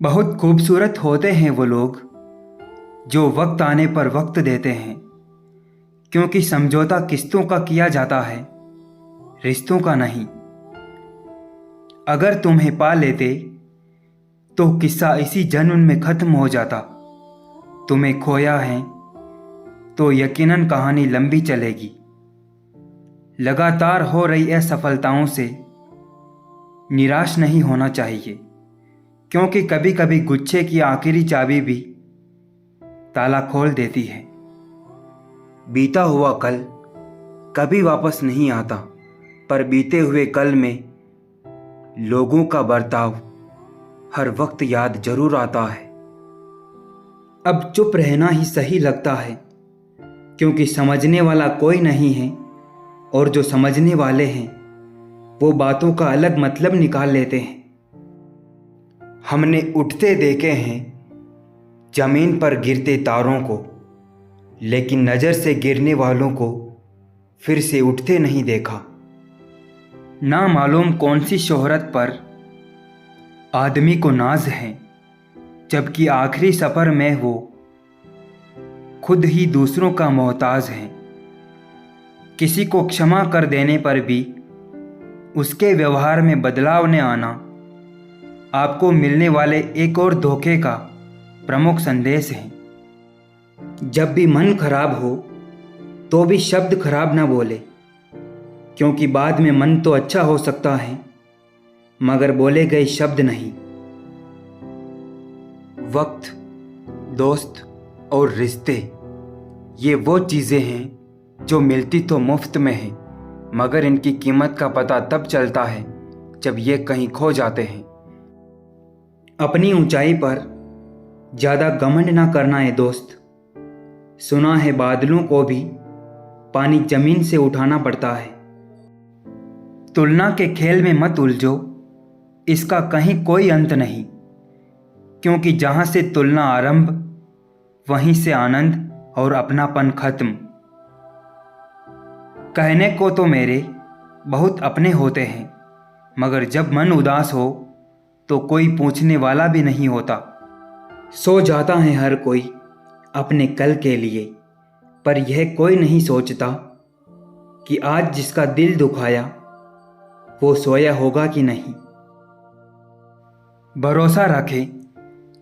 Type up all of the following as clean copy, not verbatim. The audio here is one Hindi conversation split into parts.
बहुत खूबसूरत होते हैं वो लोग जो वक्त आने पर वक्त देते हैं, क्योंकि समझौता किस्तों का किया जाता है, रिश्तों का नहीं। अगर तुम्हें पा लेते तो किस्सा इसी जन्म में ख़त्म हो जाता। तुम्हें खोया है तो यकीनन कहानी लंबी चलेगी। लगातार हो रही असफलताओं से निराश नहीं होना चाहिए, क्योंकि कभी कभी गुच्छे की आखिरी चाबी भी ताला खोल देती है। बीता हुआ कल कभी वापस नहीं आता, पर बीते हुए कल में लोगों का बर्ताव हर वक्त याद जरूर आता है। अब चुप रहना ही सही लगता है, क्योंकि समझने वाला कोई नहीं है, और जो समझने वाले हैं वो बातों का अलग मतलब निकाल लेते हैं। हमने उठते देखे हैं जमीन पर गिरते तारों को, लेकिन नज़र से गिरने वालों को फिर से उठते नहीं देखा। ना मालूम कौन सी शोहरत पर आदमी को नाज है, जबकि आखिरी सफ़र में वो खुद ही दूसरों का मोहताज है। किसी को क्षमा कर देने पर भी उसके व्यवहार में बदलाव न आना आपको मिलने वाले एक और धोखे का प्रमुख संदेश है। जब भी मन खराब हो तो भी शब्द खराब ना बोले, क्योंकि बाद में मन तो अच्छा हो सकता है, मगर बोले गए शब्द नहीं। वक्त, दोस्त और रिश्ते, ये वो चीज़ें हैं जो मिलती तो मुफ्त में हैं, मगर इनकी कीमत का पता तब चलता है जब ये कहीं खो जाते हैं। अपनी ऊंचाई पर ज़्यादा घमंड ना करना है दोस्त। सुना है बादलों को भी पानी जमीन से उठाना पड़ता है। तुलना के खेल में मत उलझो, इसका कहीं कोई अंत नहीं, क्योंकि जहाँ से तुलना आरंभ वहीं से आनंद और अपनापन खत्म। कहने को तो मेरे बहुत अपने होते हैं, मगर जब मन उदास हो तो कोई पूछने वाला भी नहीं होता। सो जाता है हर कोई अपने कल के लिए, पर यह कोई नहीं सोचता कि आज जिसका दिल दुखाया वो सोया होगा कि नहीं। भरोसा रखें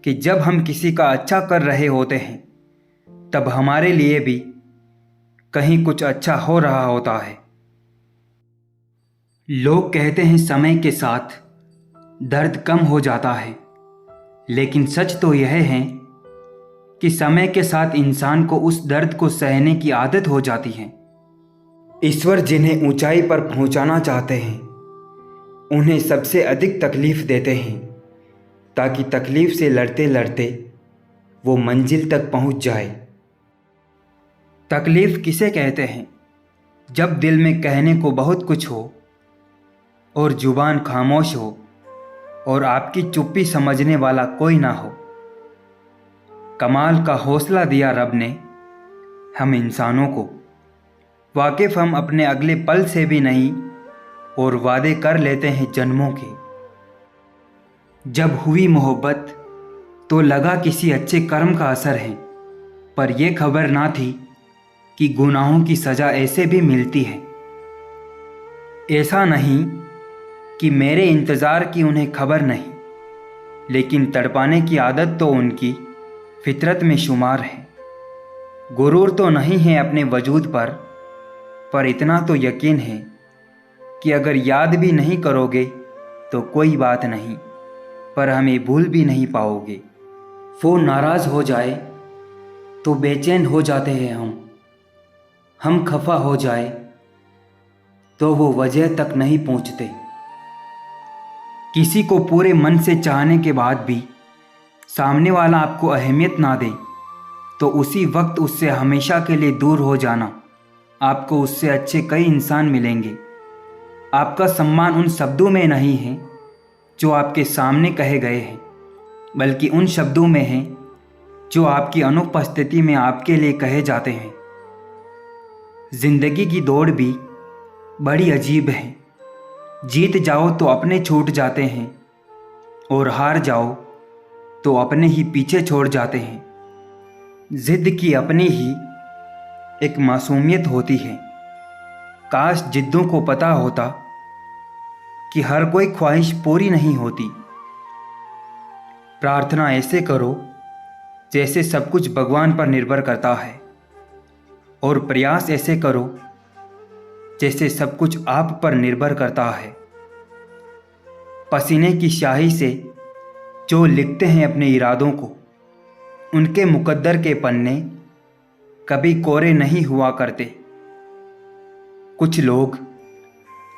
कि जब हम किसी का अच्छा कर रहे होते हैं तब हमारे लिए भी कहीं कुछ अच्छा हो रहा होता है। लोग कहते हैं समय के साथ दर्द कम हो जाता है, लेकिन सच तो यह है कि समय के साथ इंसान को उस दर्द को सहने की आदत हो जाती है। ईश्वर जिन्हें ऊंचाई पर पहुंचाना चाहते हैं उन्हें सबसे अधिक तकलीफ देते हैं, ताकि तकलीफ से लड़ते लड़ते वो मंजिल तक पहुंच जाए। तकलीफ किसे कहते हैं? जब दिल में कहने को बहुत कुछ हो और जुबान खामोश हो और आपकी चुप्पी समझने वाला कोई ना हो। कमाल का हौसला दिया रब ने हम इंसानों को। वाकिफ हम अपने अगले पल से भी नहीं, और वादे कर लेते हैं जन्मों के। जब हुई मोहब्बत तो लगा किसी अच्छे कर्म का असर है, पर यह खबर ना थी कि गुनाहों की सज़ा ऐसे भी मिलती है। ऐसा नहीं कि मेरे इंतज़ार की उन्हें खबर नहीं, लेकिन तड़पाने की आदत तो उनकी फितरत में शुमार है। गुरूर तो नहीं है अपने वजूद पर इतना तो यकीन है कि अगर याद भी नहीं करोगे तो कोई बात नहीं, पर हमें भूल भी नहीं पाओगे। वो नाराज़ हो जाए तो बेचैन हो जाते हैं हम खफा हो जाए तो वो वजह तक नहीं पूछते। किसी को पूरे मन से चाहने के बाद भी सामने वाला आपको अहमियत ना दे, तो उसी वक्त उससे हमेशा के लिए दूर हो जाना। आपको उससे अच्छे कई इंसान मिलेंगे। आपका सम्मान उन शब्दों में नहीं है जो आपके सामने कहे गए हैं, बल्कि उन शब्दों में है जो आपकी अनुपस्थिति में आपके लिए कहे जाते हैं। जिंदगी की दौड़ भी बड़ी अजीब है। जीत जाओ तो अपने छूट जाते हैं, और हार जाओ तो अपने ही पीछे छोड़ जाते हैं। जिद की अपनी ही एक मासूमियत होती है। काश जिद्दों को पता होता कि हर कोई ख्वाहिश पूरी नहीं होती। प्रार्थना ऐसे करो जैसे सब कुछ भगवान पर निर्भर करता है, और प्रयास ऐसे करो जैसे सब कुछ आप पर निर्भर करता है। पसीने की स्याही से जो लिखते हैं अपने इरादों को, उनके मुकद्दर के पन्ने कभी कोरे नहीं हुआ करते। कुछ लोग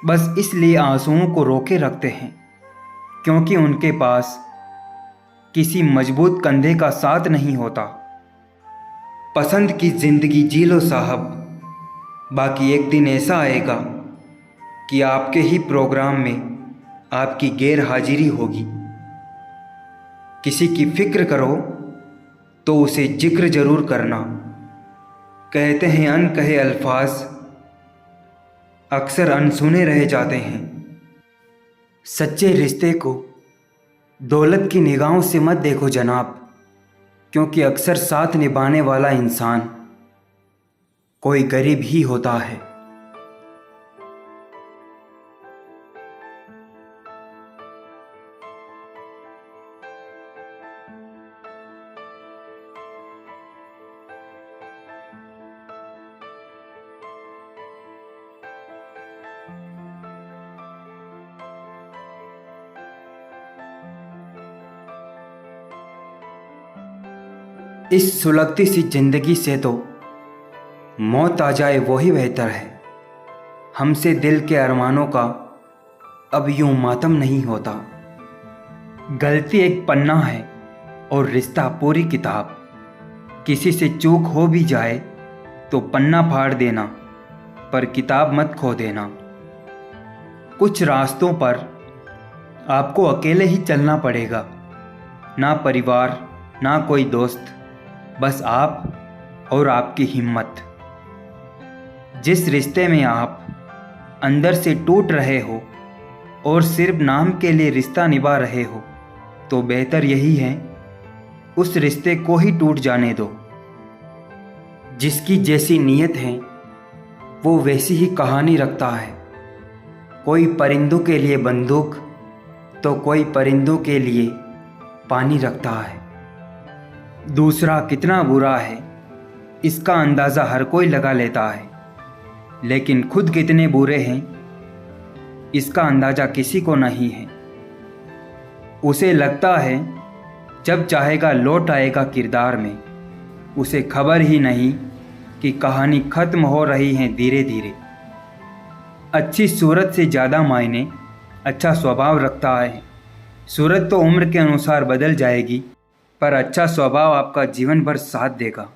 बस इसलिए आंसुओं को रोके रखते हैं क्योंकि उनके पास किसी मजबूत कंधे का साथ नहीं होता। पसंद की जिंदगी जी लो साहब, बाकी एक दिन ऐसा आएगा कि आपके ही प्रोग्राम में आपकी गैर हाजिरी होगी। किसी की फिक्र करो तो उसे जिक्र जरूर करना। कहते हैं अनकहे अल्फाज अक्सर अनसुने रह जाते हैं। सच्चे रिश्ते को दौलत की निगाहों से मत देखो जनाब, क्योंकि अक्सर साथ निभाने वाला इंसान कोई गरीब ही होता है। इस सुलगती सी जिंदगी से तो मौत आ जाए वही बेहतर है। हमसे दिल के अरमानों का अब यूं मातम नहीं होता। गलती एक पन्ना है और रिश्ता पूरी किताब। किसी से चूक हो भी जाए तो पन्ना फाड़ देना, पर किताब मत खो देना। कुछ रास्तों पर आपको अकेले ही चलना पड़ेगा। ना परिवार, ना कोई दोस्त, बस आप और आपकी हिम्मत। जिस रिश्ते में आप अंदर से टूट रहे हो और सिर्फ नाम के लिए रिश्ता निभा रहे हो, तो बेहतर यही है उस रिश्ते को ही टूट जाने दो। जिसकी जैसी नीयत है वो वैसी ही कहानी रखता है। कोई परिंदों के लिए बंदूक तो कोई परिंदों के लिए पानी रखता है। दूसरा कितना बुरा है इसका अंदाज़ा हर कोई लगा लेता है, लेकिन खुद कितने बुरे हैं इसका अंदाज़ा किसी को नहीं है। उसे लगता है जब चाहेगा लौट आएगा किरदार में, उसे खबर ही नहीं कि कहानी ख़त्म हो रही है धीरे धीरे। अच्छी सूरत से ज़्यादा मायने अच्छा स्वभाव रखता है। सूरत तो उम्र के अनुसार बदल जाएगी, पर अच्छा स्वभाव आपका जीवन भर साथ देगा।